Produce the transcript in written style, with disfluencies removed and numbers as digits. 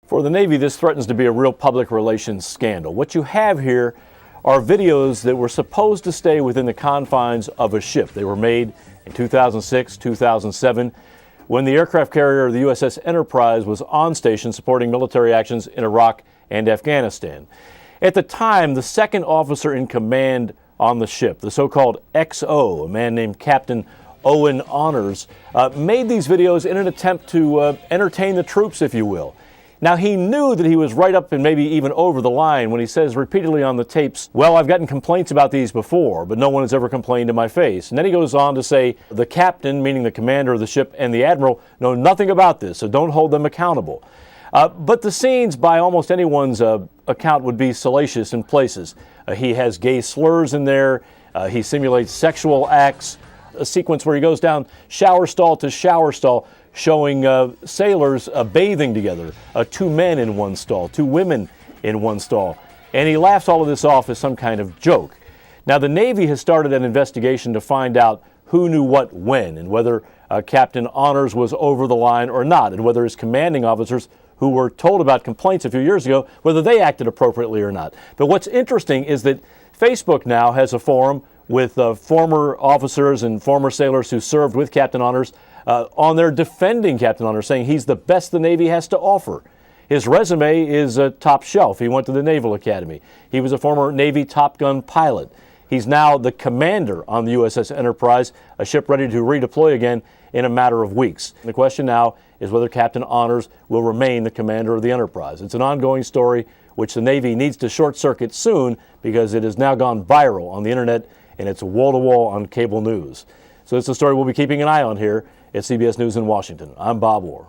For the Navy, this threatens to be a real public relations scandal. What you have here are videos that were supposed to stay within the confines of a ship. They were made in 2006, 2007, when the aircraft carrier, the USS Enterprise, was on station supporting military actions in Iraq and Afghanistan. At the time, the second officer in command on the ship, the so-called XO, a man named Captain Owen Honors, made these videos in an attempt to entertain the troops, if you will. Now, he knew that he was right up and maybe even over the line when he says repeatedly on the tapes, well, I've gotten complaints about these before, but no one has ever complained in my face. And then he goes on to say the captain, meaning the commander of the ship, and the admiral know nothing about this, so don't hold them accountable. But the scenes, by almost anyone's account, would be salacious in places. He has gay slurs in there. He simulates sexual acts. A sequence where he goes down shower stall to shower stall, showing sailors bathing together, two men in one stall, two women in one stall. And he laughs all of this off as some kind of joke. Now, the Navy has started an investigation to find out who knew what when, and whether Captain Honors was over the line or not, and whether his commanding officers who were told about complaints a few years ago, whether they acted appropriately or not. But what's interesting is that Facebook now has a forum with former officers and former sailors who served with Captain Honors on there defending Captain Honors, saying he's the best the Navy has to offer. His resume is top shelf. He went to the Naval Academy. He was a former Navy Top Gun pilot. He's now the commander on the USS Enterprise, a ship ready to redeploy again in a matter of weeks. The question now is whether Captain Honors will remain the commander of the Enterprise. It's an ongoing story which the Navy needs to short-circuit soon because it has now gone viral on the internet and it's wall-to-wall on cable news. So it's a story we'll be keeping an eye on here at CBS News in Washington. I'm Bob Orr.